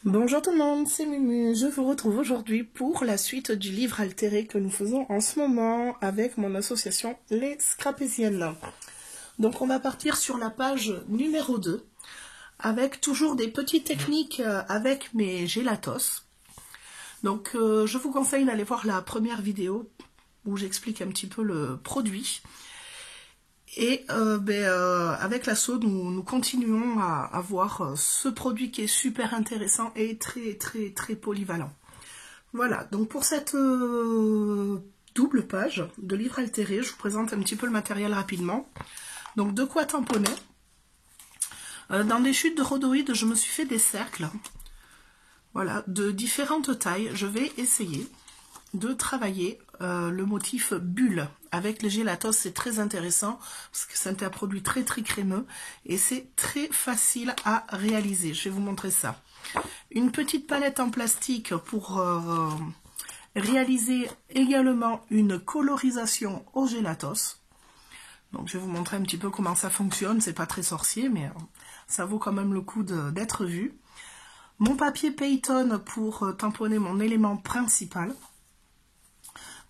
Bonjour tout le monde, c'est Mumu. Je vous retrouve aujourd'hui pour la suite du livre altéré que nous faisons en ce moment avec mon association Les Scrapésiennes. Donc on va partir sur la page numéro 2 avec toujours des petites techniques avec mes gélatos. Donc je vous conseille d'aller voir la première vidéo où j'explique un petit peu le produit. Et avec l'assaut, nous continuons à voir ce produit qui est super intéressant et très polyvalent. Voilà, donc pour cette double page de livre altéré, je vous présente un petit peu le matériel rapidement. Donc de quoi tamponner. Dans les chutes de rhodoïdes, je me suis fait des cercles, voilà, de différentes tailles. Je vais essayer de travailler le motif bulle avec les gélatos. C'est très intéressant parce que c'est un produit très crémeux et c'est très facile à réaliser. Je vais vous montrer ça. Une petite palette en plastique pour réaliser également une colorisation au gélatos. Donc je vais vous montrer un petit peu comment ça fonctionne. C'est pas très sorcier, mais ça vaut quand même le coup d'être vu. Mon papier Payton pour tamponner mon élément principal.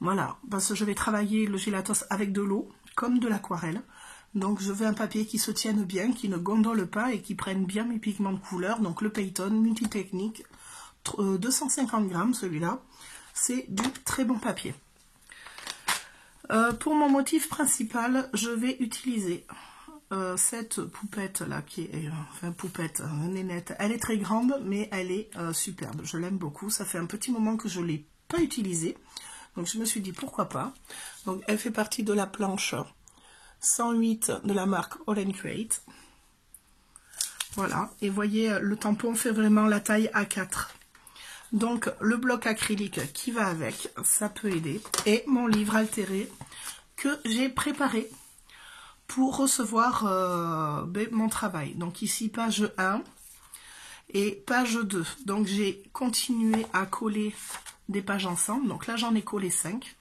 Voilà, parce que je vais travailler le gélatos avec de l'eau, comme de l'aquarelle. Donc je veux un papier qui se tienne bien, qui ne gondole pas et qui prenne bien mes pigments de couleur. Donc le Payton multitechnique, 250 grammes celui-là. C'est du très bon papier. Pour mon motif principal, je vais utiliser cette poupette là, qui est, enfin poupette, nénette. Elle est très grande, mais elle est superbe. Je l'aime beaucoup. Ça fait un petit moment que je ne l'ai pas utilisée. Donc je me suis dit pourquoi pas. Donc elle fait partie de la planche 108 de la marque All & Create. Voilà, et voyez, le tampon fait vraiment la taille A4. Donc le bloc acrylique qui va avec, ça peut aider. Et mon livre altéré que j'ai préparé pour recevoir mon travail. Donc ici page 1 et page 2. Donc j'ai continué à coller des pages ensemble. Donc là j'en ai collé 5.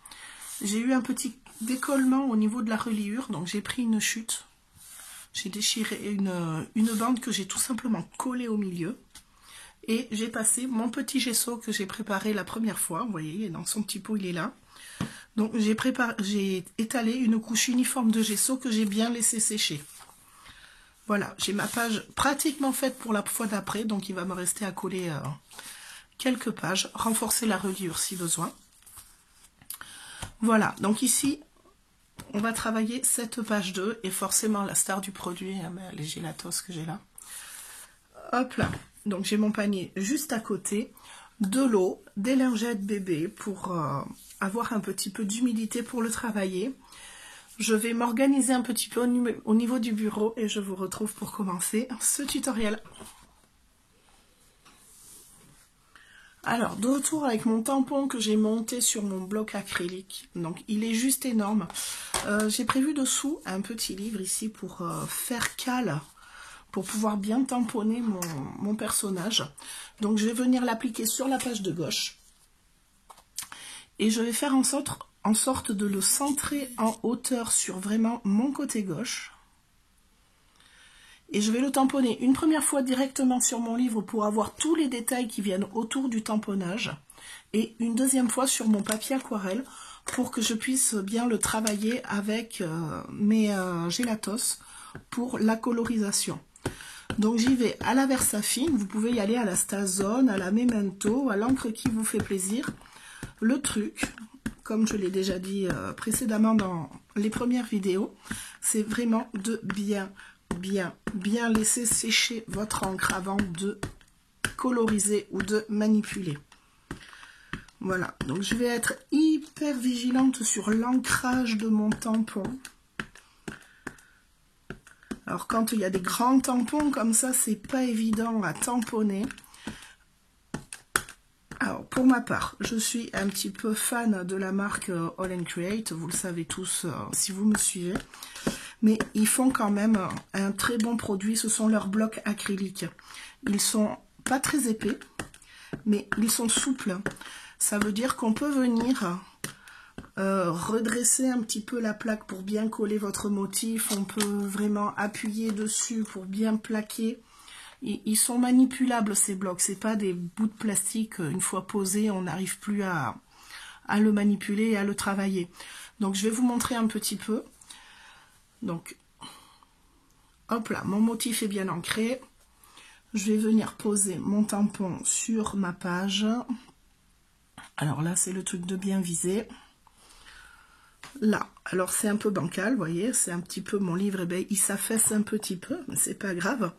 J'ai eu un petit décollement au niveau de la reliure. Donc j'ai pris une chute. J'ai déchiré une bande que j'ai tout simplement collée au milieu. Et j'ai passé mon petit gesso que j'ai préparé la première fois. Vous voyez, dans son petit pot, il est là. Donc j'ai étalé une couche uniforme de gesso que j'ai bien laissé sécher. Voilà, j'ai ma page pratiquement faite pour la fois d'après. Donc il va me rester à coller quelques pages. Renforcer la reliure si besoin. Voilà, donc ici, on va travailler cette page 2. Et forcément, la star du produit, les gélatos que j'ai là. Hop là. Donc j'ai mon panier juste à côté, de l'eau, des lingettes bébé pour avoir un petit peu d'humidité pour le travailler. Je vais m'organiser un petit peu au niveau du bureau et je vous retrouve pour commencer ce tutoriel. Alors, de retour avec mon tampon que j'ai monté sur mon bloc acrylique. Donc il est juste énorme. J'ai prévu dessous un petit livre ici pour faire cale, pour pouvoir bien tamponner mon personnage. Donc je vais venir l'appliquer sur la page de gauche. Et je vais faire en sorte de le centrer en hauteur sur vraiment mon côté gauche. Et je vais le tamponner une première fois directement sur mon livre pour avoir tous les détails qui viennent autour du tamponnage. Et une deuxième fois sur mon papier aquarelle pour que je puisse bien le travailler avec mes gélatos pour la colorisation. Donc j'y vais à la Versafine, vous pouvez y aller à la Stazone, à la Memento, à l'encre qui vous fait plaisir. Le truc, comme je l'ai déjà dit précédemment dans les premières vidéos, c'est vraiment de bien laisser sécher votre encre avant de coloriser ou de manipuler. Voilà, donc je vais être hyper vigilante sur l'ancrage de mon tampon. Alors quand il y a des grands tampons comme ça, c'est pas évident à tamponner. Alors pour ma part, je suis un petit peu fan de la marque All & Create, vous le savez tous si vous me suivez. Mais ils font quand même un très bon produit, ce sont leurs blocs acryliques. Ils sont pas très épais, mais ils sont souples. Ça veut dire qu'on peut venir redresser un petit peu la plaque pour bien coller votre motif. On peut vraiment appuyer dessus pour bien plaquer. ils sont manipulables ces blocs, c'est pas des bouts de plastique, une fois posés, on n'arrive plus à le manipuler et à le travailler. Donc je vais vous montrer un petit peu. Donc, hop là, mon motif est bien ancré. Je vais venir poser mon tampon sur ma page. Alors là, c'est le truc de bien viser. Là, alors c'est un peu bancal, vous voyez, c'est un petit peu mon livre, et bien, il s'affaisse un petit peu, mais c'est pas grave.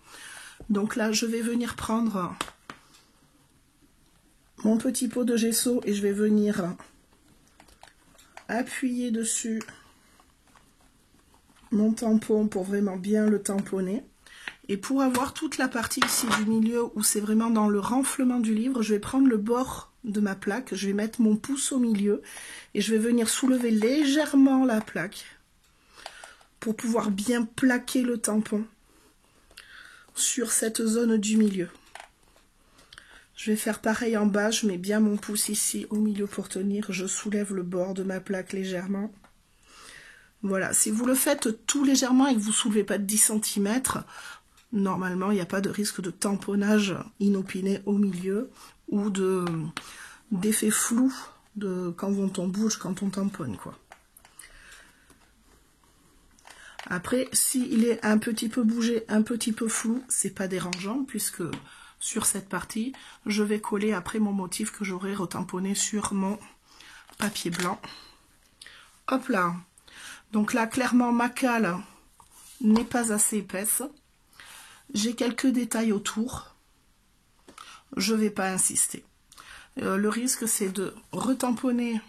Donc là, je vais venir prendre mon petit pot de gesso et je vais venir appuyer dessus mon tampon pour vraiment bien le tamponner. Et pour avoir toute la partie ici du milieu où c'est vraiment dans le renflement du livre, je vais prendre le bord de ma plaque, je vais mettre mon pouce au milieu et je vais venir soulever légèrement la plaque pour pouvoir bien plaquer le tampon sur cette zone du milieu. Je vais faire pareil en bas, je mets bien mon pouce ici au milieu pour tenir, je soulève le bord de ma plaque légèrement. Voilà, si vous le faites tout légèrement et que vous ne soulevez pas de 10 cm, normalement, il n'y a pas de risque de tamponnage inopiné au milieu ou d'effet flou de quand on bouge, quand on tamponne, quoi. Après, s'il est un petit peu bougé, un petit peu flou, c'est pas dérangeant puisque sur cette partie, je vais coller après mon motif que j'aurai retamponné sur mon papier blanc. Hop là. Donc là, clairement, ma cale n'est pas assez épaisse. J'ai quelques détails autour. Je ne vais pas insister. Le risque, c'est de retamponner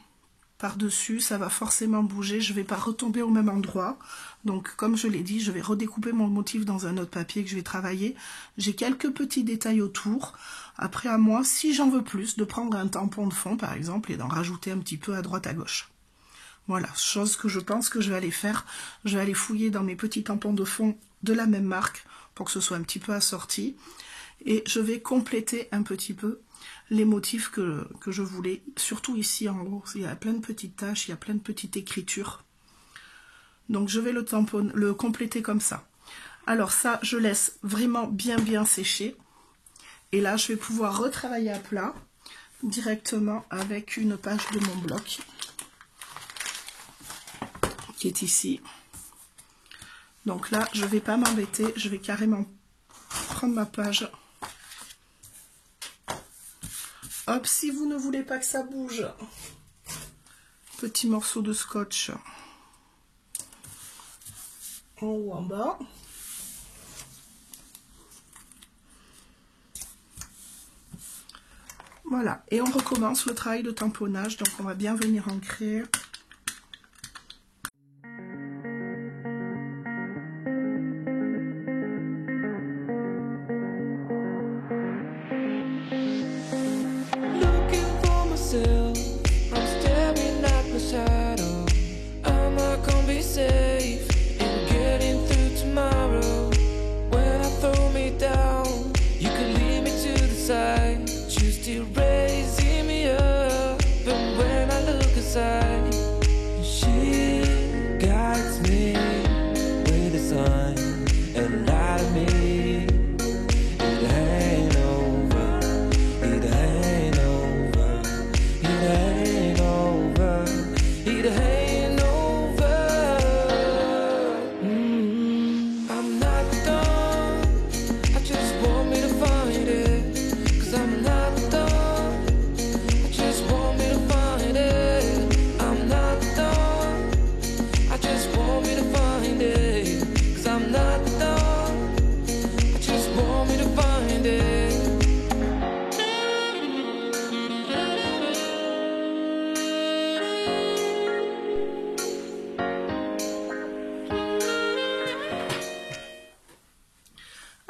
par-dessus. Ça va forcément bouger. Je ne vais pas retomber au même endroit. Donc, comme je l'ai dit, je vais redécouper mon motif dans un autre papier que je vais travailler. J'ai quelques petits détails autour. Après, à moi, si j'en veux plus, de prendre un tampon de fond, par exemple, et d'en rajouter un petit peu à droite à gauche. Voilà, chose que je pense que je vais aller faire. Je vais aller fouiller dans mes petits tampons de fond de la même marque pour que ce soit un petit peu assorti. Et je vais compléter un petit peu les motifs que je voulais. Surtout ici en haut, il y a plein de petites taches, il y a plein de petites écritures. Donc je vais le compléter comme ça. Alors ça, je laisse vraiment bien sécher. Et là, je vais pouvoir retravailler à plat directement avec une page de mon bloc qui est ici. Donc là, je ne vais pas m'embêter, je vais carrément prendre ma page. Hop, si vous ne voulez pas que ça bouge, petit morceau de scotch en haut, en bas. Voilà, et on recommence le travail de tamponnage, donc on va bien venir ancrer.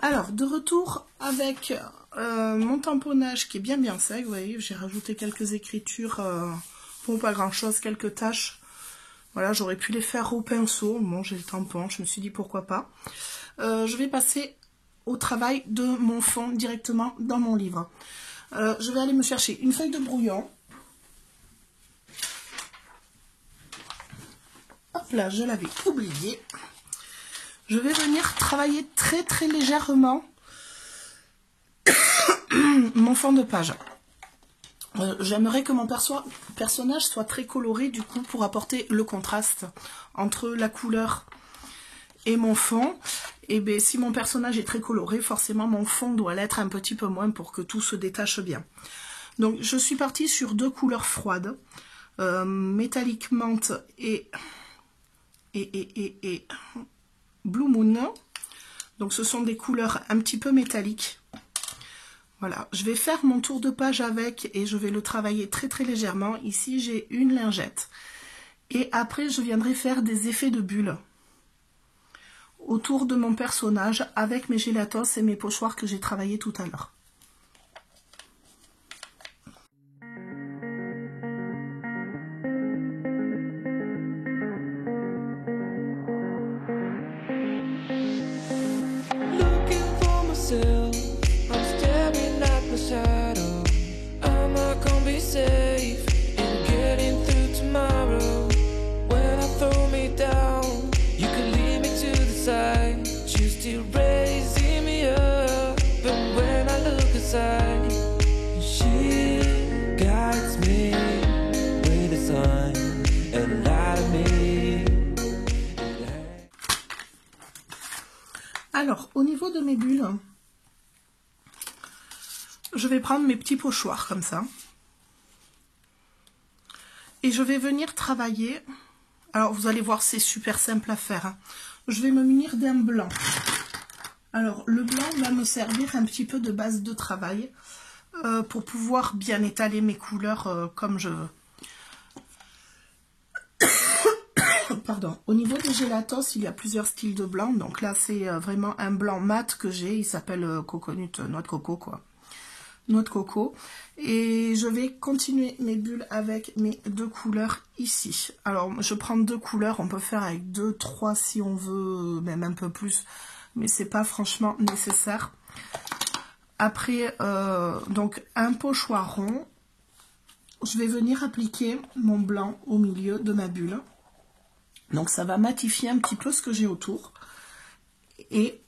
Alors, de retour avec mon tamponnage qui est bien sec, vous voyez, j'ai rajouté quelques écritures, pour pas grand chose, quelques taches. Voilà, j'aurais pu les faire au pinceau, bon, j'ai le tampon, je me suis dit pourquoi pas. Je vais passer au travail de mon fond directement dans mon livre. Je vais aller me chercher une feuille de brouillon. Hop là, je l'avais oublié. Je vais venir travailler très légèrement mon fond de page. J'aimerais que mon personnage soit très coloré du coup pour apporter le contraste entre la couleur et mon fond. Et bien si mon personnage est très coloré, forcément mon fond doit l'être un petit peu moins pour que tout se détache bien. Donc je suis partie sur 2 couleurs froides, Metallic Menthe et Blue Moon. Donc ce sont des couleurs un petit peu métalliques. Voilà, je vais faire mon tour de page avec et je vais le travailler très très légèrement. Ici j'ai une lingette. Et après je viendrai faire des effets de bulles autour de mon personnage avec mes gélatos et mes pochoirs que j'ai travaillé tout à l'heure. Alors, au niveau de mes bulles, je vais prendre mes petits pochoirs comme ça. Et je vais venir travailler. Alors, vous allez voir, c'est super simple à faire, hein. Je vais me munir d'un blanc. Alors, le blanc va me servir un petit peu de base de travail pour pouvoir bien étaler mes couleurs comme je veux. Pardon. Au niveau des gélatos, il y a plusieurs styles de blanc. Donc là, c'est vraiment un blanc mat que j'ai. Il s'appelle Coconut, noix de coco, quoi. Noix de coco. Et je vais continuer mes bulles avec mes 2 couleurs ici. Alors, je prends 2 couleurs. On peut faire avec 2, 3 si on veut, même un peu plus. Mais c'est pas franchement nécessaire. Après, donc un pochoir rond. Je vais venir appliquer mon blanc au milieu de ma bulle. Donc ça va matifier un petit peu ce que j'ai autour. Et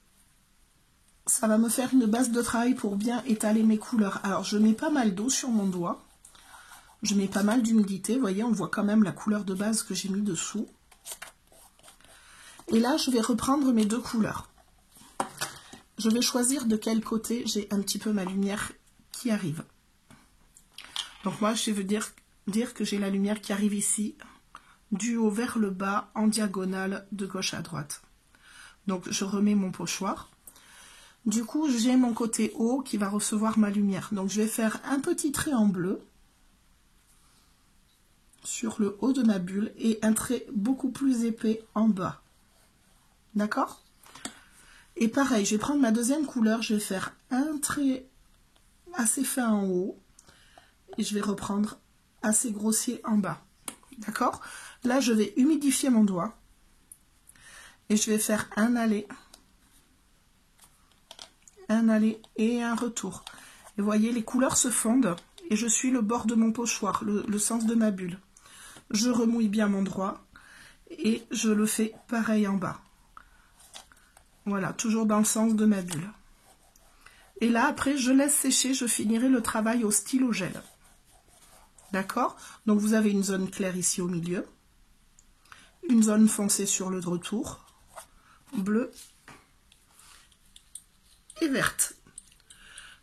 ça va me faire une base de travail pour bien étaler mes couleurs. Alors je mets pas mal d'eau sur mon doigt. Je mets pas mal d'humidité. Vous voyez, on voit quand même la couleur de base que j'ai mis dessous. Et là, je vais reprendre mes 2 couleurs. Je vais choisir de quel côté j'ai un petit peu ma lumière qui arrive. Donc moi, je veux dire que j'ai la lumière qui arrive ici, du haut vers le bas, en diagonale, de gauche à droite. Donc je remets mon pochoir. Du coup, j'ai mon côté haut qui va recevoir ma lumière. Donc je vais faire un petit trait en bleu sur le haut de ma bulle et un trait beaucoup plus épais en bas. D'accord? Et pareil, je vais prendre ma deuxième couleur, je vais faire un trait assez fin en haut et je vais reprendre assez grossier en bas. D'accord? Là, je vais humidifier mon doigt et je vais faire un aller et un retour. Et vous voyez, les couleurs se fondent et je suis le bord de mon pochoir, le sens de ma bulle. Je remouille bien mon doigt et je le fais pareil en bas. Voilà, toujours dans le sens de ma bulle. Et là, après, je laisse sécher, je finirai le travail au stylo gel. D'accord? Donc, vous avez une zone claire ici au milieu. Une zone foncée sur le retour. Bleue. Et verte.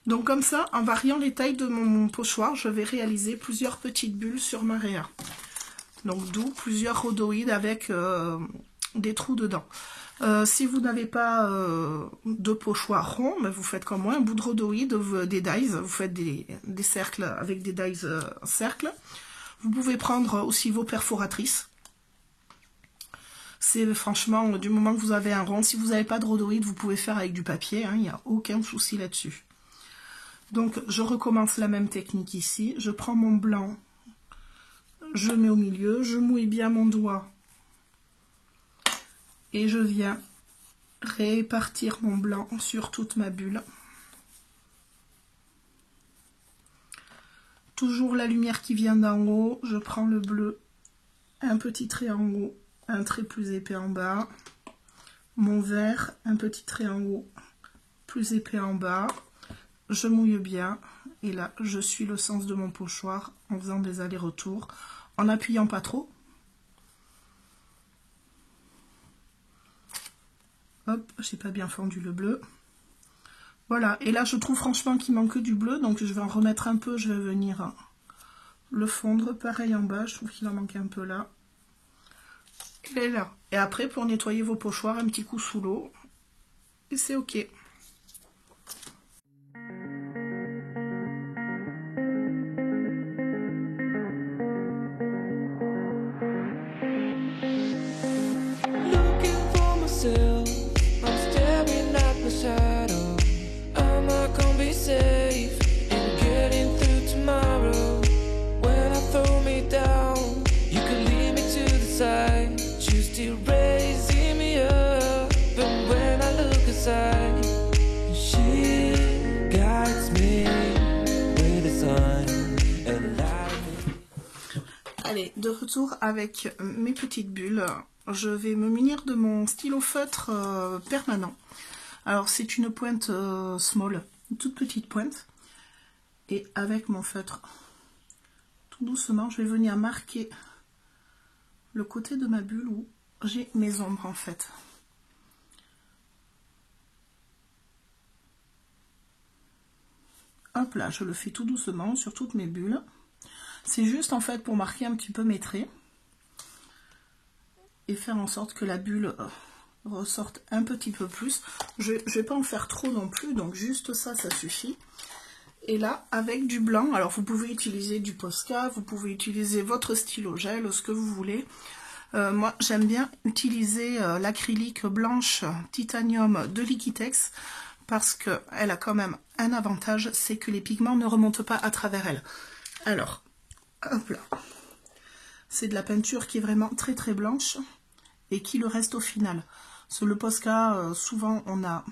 Donc, comme ça, en variant les tailles de mon pochoir, je vais réaliser plusieurs petites bulles sur ma réa. Donc, d'où plusieurs rhodoïdes avec des trous dedans. Si vous n'avez pas de pochoir rond, ben vous faites comme moi, un bout de rhodoïde, des dies, vous faites des cercles avec des dies cercles. Vous pouvez prendre aussi vos perforatrices. C'est franchement, du moment que vous avez un rond, si vous n'avez pas de rhodoïde, vous pouvez faire avec du papier, hein, il n'y a aucun souci là-dessus. Donc je recommence la même technique ici, je prends mon blanc, je mets au milieu, je mouille bien mon doigt. Et je viens répartir mon blanc sur toute ma bulle. Toujours la lumière qui vient d'en haut. Je prends le bleu, un petit trait en haut, un trait plus épais en bas. Mon vert, un petit trait en haut, plus épais en bas. je mouille bien. Et là, je suis le sens de mon pochoir en faisant des allers-retours, en appuyant pas trop. Hop, j'ai pas bien fondu le bleu. Voilà, et là je trouve franchement qu'il manque du bleu, donc je vais en remettre un peu, je vais venir le fondre. Pareil en bas, je trouve qu'il en manque un peu là. Il est là. Et après, pour nettoyer vos pochoirs, un petit coup sous l'eau, et c'est ok. Allez, de retour avec mes petites bulles, je vais me munir de mon stylo feutre permanent. Alors c'est une pointe small, une toute petite pointe. Et avec mon feutre, tout doucement, je vais venir marquer le côté de ma bulle où j'ai mes ombres en fait. Hop là, je le fais tout doucement sur toutes mes bulles. C'est juste en fait pour marquer un petit peu mes traits et faire en sorte que la bulle ressorte un petit peu plus. Je ne vais pas en faire trop non plus, donc juste ça, ça suffit. Et là, avec du blanc, alors vous pouvez utiliser du Posca, vous pouvez utiliser votre stylo gel, ce que vous voulez. Moi, j'aime bien utiliser l'acrylique blanche titanium de Liquitex parce qu'elle a quand même un avantage, c'est que les pigments ne remontent pas à travers elle. Alors, hop là, c'est de la peinture qui est vraiment très très blanche et qui le reste au final. Sur le Posca, souvent on a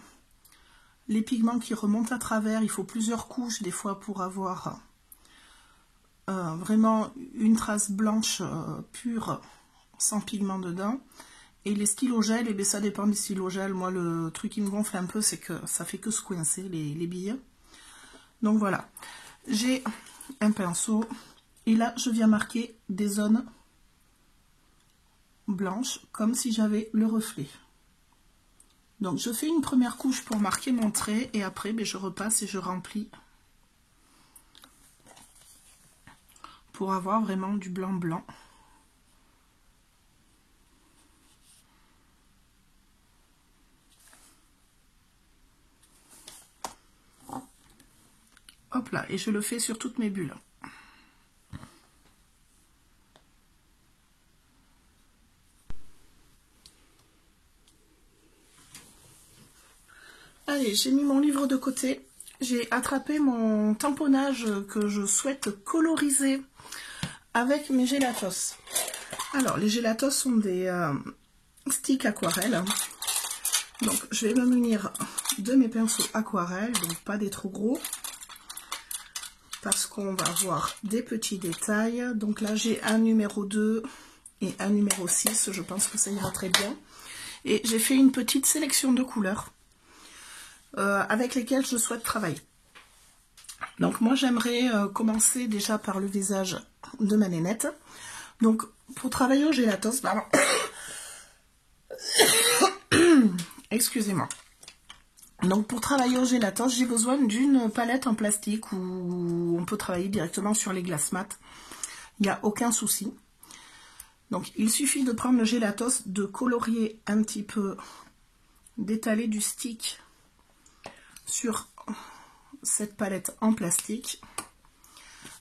les pigments qui remontent à travers, il faut plusieurs couches des fois pour avoir vraiment une trace blanche pure sans pigment dedans. Et les stylos gel, et bien ça dépend des stylos gel. Moi le truc qui me gonfle un peu, c'est que ça fait que se coincer les billes. Donc voilà, j'ai un pinceau et là je viens marquer des zones blanches comme si j'avais le reflet. Donc je fais une première couche pour marquer mon trait et après ben, je repasse et je remplis pour avoir vraiment du blanc blanc. Hop là, et je le fais sur toutes mes bulles. Allez, j'ai mis mon livre de côté. J'ai attrapé mon tamponnage que je souhaite coloriser avec mes gélatos. Alors, les gélatos sont des sticks aquarelles. Donc, je vais me munir de mes pinceaux aquarelles, donc pas des trop gros, parce qu'on va avoir des petits détails. Donc là, j'ai un numéro 2 et un numéro 6, je pense que ça ira très bien. Et j'ai fait une petite sélection de couleurs avec lesquelles je souhaite travailler. Donc moi, j'aimerais commencer déjà par le visage de ma nénette. Donc, pour travailler au gélatos, pardon. Excusez-moi. Donc pour travailler au gélatos, j'ai besoin d'une palette en plastique où on peut travailler directement sur les glaces mat. Il n'y a aucun souci. Donc il suffit de prendre le gélatos, de colorier un petit peu, d'étaler du stick sur cette palette en plastique.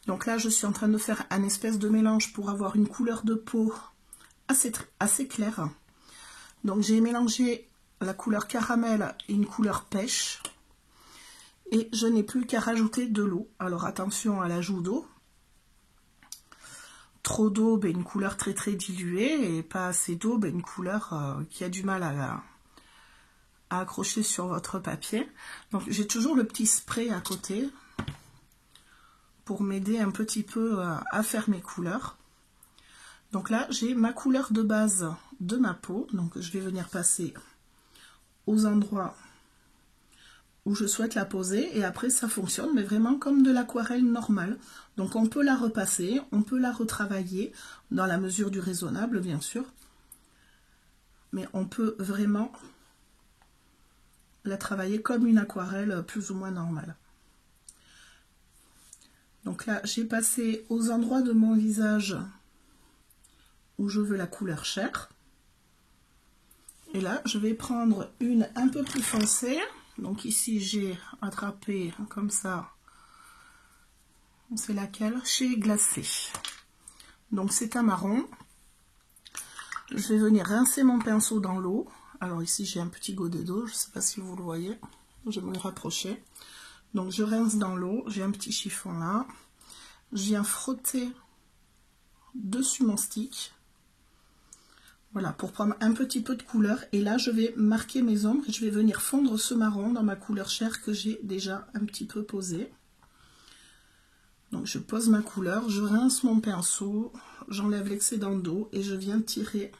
Donc là je suis en train de faire un espèce de mélange pour avoir une couleur de peau assez claire. Donc j'ai mélangé la couleur caramel et une couleur pêche. Et je n'ai plus qu'à rajouter de l'eau. Alors attention à l'ajout d'eau. Trop d'eau, ben, une couleur très très diluée. Et pas assez d'eau, ben, une couleur qui a du mal à accrocher sur votre papier. Donc j'ai toujours le petit spray à côté pour m'aider un petit peu à faire mes couleurs. Donc là j'ai ma couleur de base de ma peau. Donc je vais venir passer aux endroits où je souhaite la poser, et après ça fonctionne, mais vraiment comme de l'aquarelle normale. Donc on peut la repasser, on peut la retravailler, dans la mesure du raisonnable bien sûr, mais on peut vraiment la travailler comme une aquarelle plus ou moins normale. Donc là j'ai passé aux endroits de mon visage où je veux la couleur chair. Et là, je vais prendre une un peu plus foncée. Donc ici, j'ai attrapé comme ça. C'est laquelle? Chez Glacé. Donc c'est un marron. Je vais venir rincer mon pinceau dans l'eau. Alors ici, j'ai un petit godet d'eau. Je ne sais pas si vous le voyez. Je vais me le rapprocher. Donc je rince dans l'eau. J'ai un petit chiffon là. Je viens frotter dessus mon stick. Voilà, pour prendre un petit peu de couleur. Et là, je vais marquer mes ombres et je vais venir fondre ce marron dans ma couleur chair que j'ai déjà un petit peu posée. Donc, je pose ma couleur, je rince mon pinceau, j'enlève l'excédent d'eau et je viens tirer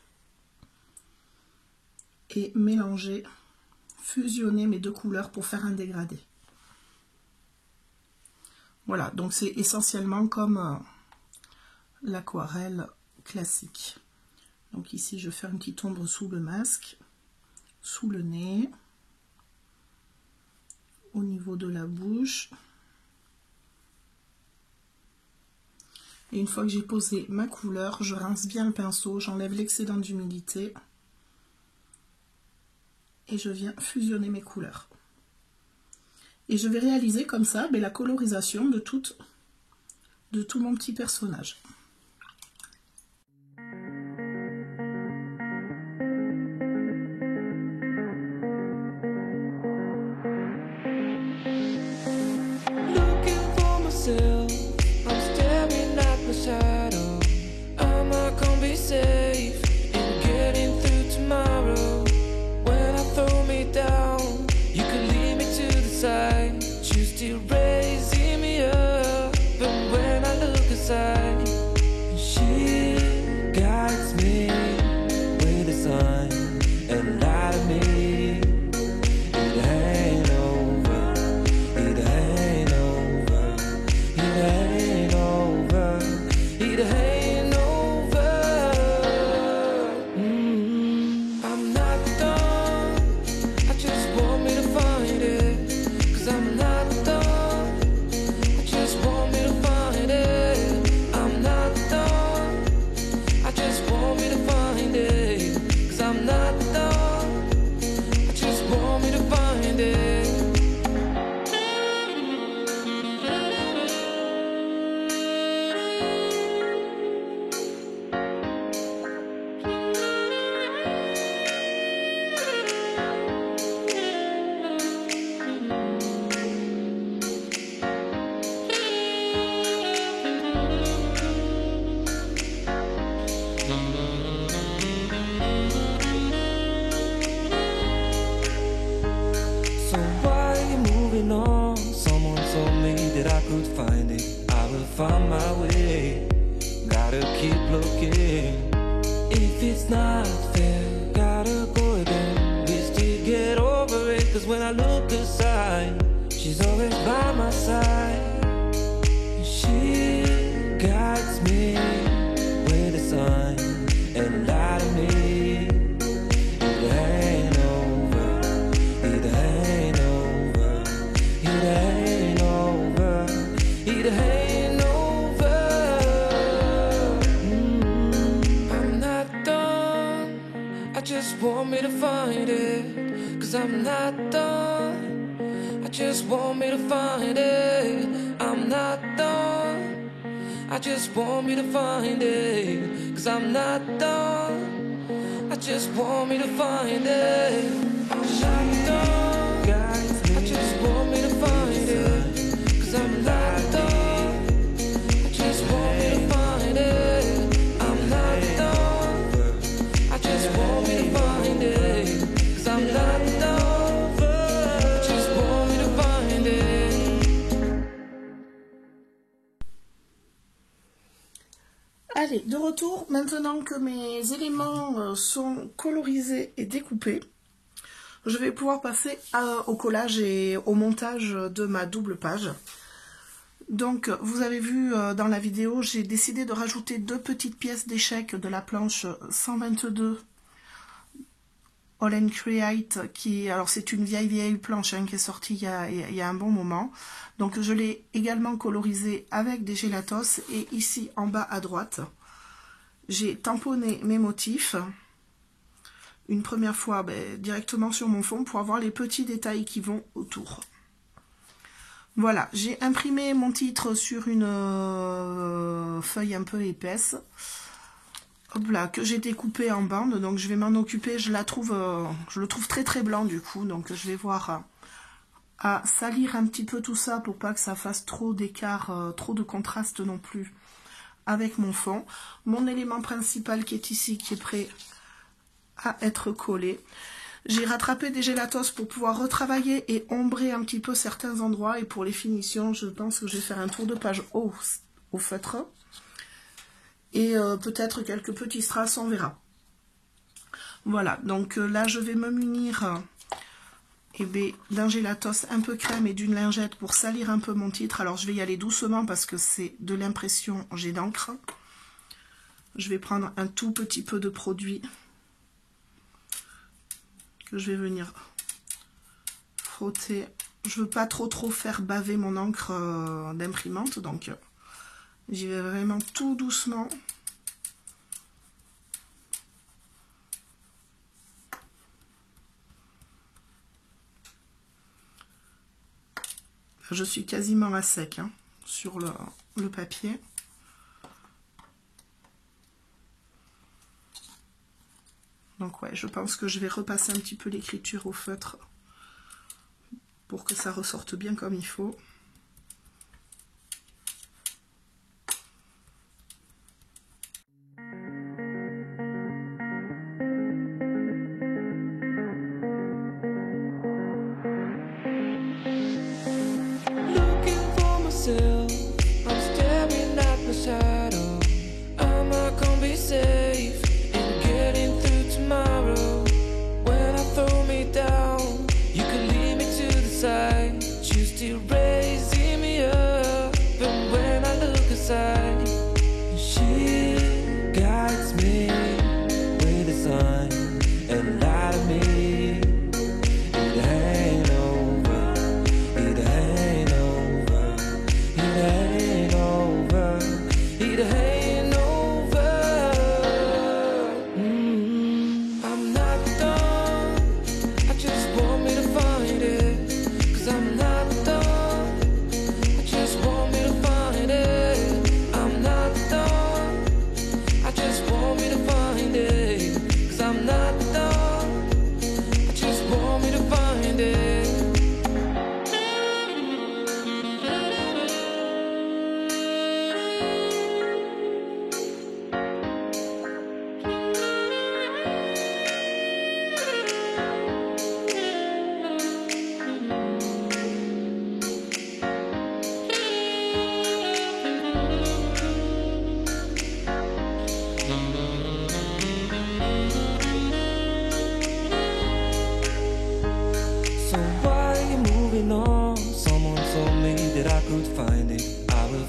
et mélanger, fusionner mes deux couleurs pour faire un dégradé. Voilà, donc c'est essentiellement comme l'aquarelle classique. Donc ici, je fais une petite ombre sous le masque, sous le nez, au niveau de la bouche. Et une fois que j'ai posé ma couleur, je rince bien le pinceau, j'enlève l'excédent d'humidité et je viens fusionner mes couleurs. Et je vais réaliser comme ça la colorisation de tout mon petit personnage. Shadow, am I gonna be safe in getting through tomorrow? When I throw me down, you could lead me to the side. You still raising me up, but when I look aside, she guides me with a sign and light of me. It ain't over, it ain't over, it ain't over. It ain't over. I'm not done. I just want me to find it. 'Cause I'm not done. I just want me to find it. I'm not done. I just want me to find it. 'Cause I'm not done. I just want me to find it. So why are you moving on? Someone told me that I could find it. I will find my way. Gotta keep looking. If it's not fair, gotta go again. We still get over it. 'Cause when I look aside, she's always by my side. She guides me with a sign and light of me. It ain't over, it ain't over, it ain't over, it ain't over. I'm not done. I just want me to find it. 'Cause I'm not done. I just want me to find it. I'm not done. I just want me to find it. 'Cause I'm not done. I just want me to find it. I'm not done. I just want me to find it. 'Cause I'm not done. I just want me to find it. I'm not done. I just want me to find it. 'Cause I'm not done. I just want me to find it. Allez, de retour, maintenant que mes éléments sont colorisés et découpés, je vais pouvoir passer au collage et au montage de ma double page. Donc, vous avez vu dans la vidéo, j'ai décidé de rajouter 2 petites pièces d'échecs de la planche 122 All and Create, alors c'est une vieille planche hein, qui est sortie il y a un bon moment. Donc je l'ai également colorisée avec des gélatos et ici en bas à droite, j'ai tamponné mes motifs une première fois directement sur mon fond pour avoir les petits détails qui vont autour. Voilà, j'ai imprimé mon titre sur une feuille un peu épaisse. Hop là, que j'ai découpé en bandes, donc je vais m'en occuper, je le trouve très blanc du coup, donc je vais voir à salir un petit peu tout ça pour pas que ça fasse trop d'écart, trop de contraste non plus avec mon fond. Mon élément principal qui est ici, qui est prêt à être collé. J'ai rattrapé des gélatos pour pouvoir retravailler et ombrer un petit peu certains endroits, et pour les finitions, je pense que je vais faire un tour de page au feutre. Et peut-être quelques petits strass, on verra. Voilà, donc là je vais me munir d'un gélatos un peu crème et d'une lingette pour salir un peu mon titre. Alors je vais y aller doucement parce que c'est de l'impression jet d'encre. Je vais prendre un tout petit peu de produit que je vais venir frotter. Je veux pas trop faire baver mon encre d'imprimante, donc j'y vais vraiment tout doucement. Je suis quasiment à sec hein, sur le papier. Donc ouais, je pense que je vais repasser un petit peu l'écriture au feutre pour que ça ressorte bien comme il faut. I'm staring at my shadow. Am I gonna be safe in getting through tomorrow? When I throw me down, you can lead me to the side. You still raising me up, and when I look aside, she guides me with a sign and light of me.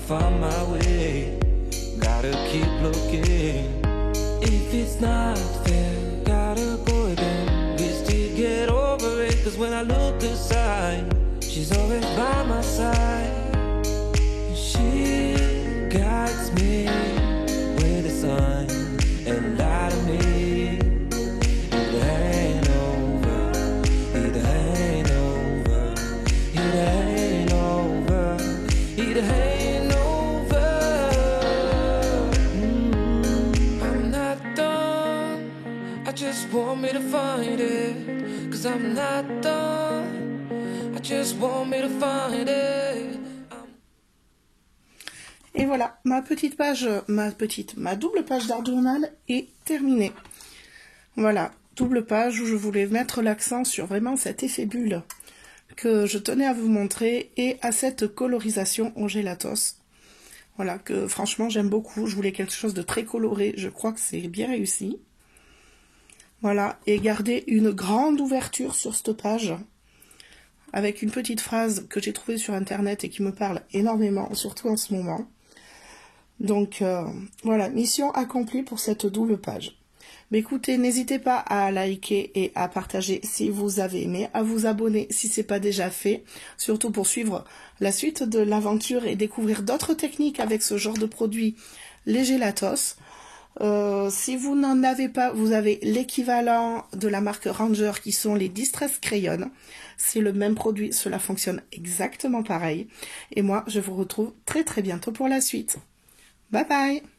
Find my way, gotta keep looking. If it's not fair, gotta go again. We still get over it, cause when I look aside, she's always by my side. She guides me with a sign and light of me. It ain't over, it ain't over, it ain't over, it ain't. Just want me to find it, cause I'm not done. I just want me to find it. Et voilà, ma double page d'art journal est terminée. Voilà, double page où je voulais mettre l'accent sur vraiment cet effet bulle que je tenais à vous montrer et à cette colorisation au gélatos. Voilà, que franchement j'aime beaucoup. Je voulais quelque chose de très coloré, je crois que c'est bien réussi. Voilà, et gardez une grande ouverture sur cette page, avec une petite phrase que j'ai trouvée sur internet et qui me parle énormément, surtout en ce moment. Donc voilà, mission accomplie pour cette double page. Mais écoutez, n'hésitez pas à liker et à partager si vous avez aimé, à vous abonner si ce n'est pas déjà fait, surtout pour suivre la suite de l'aventure et découvrir d'autres techniques avec ce genre de produit, les Gelatos. Si vous n'en avez pas, vous avez l'équivalent de la marque Ranger qui sont les Distress Crayons. C'est le même produit, cela fonctionne exactement pareil. Et moi, je vous retrouve très très bientôt pour la suite. Bye bye!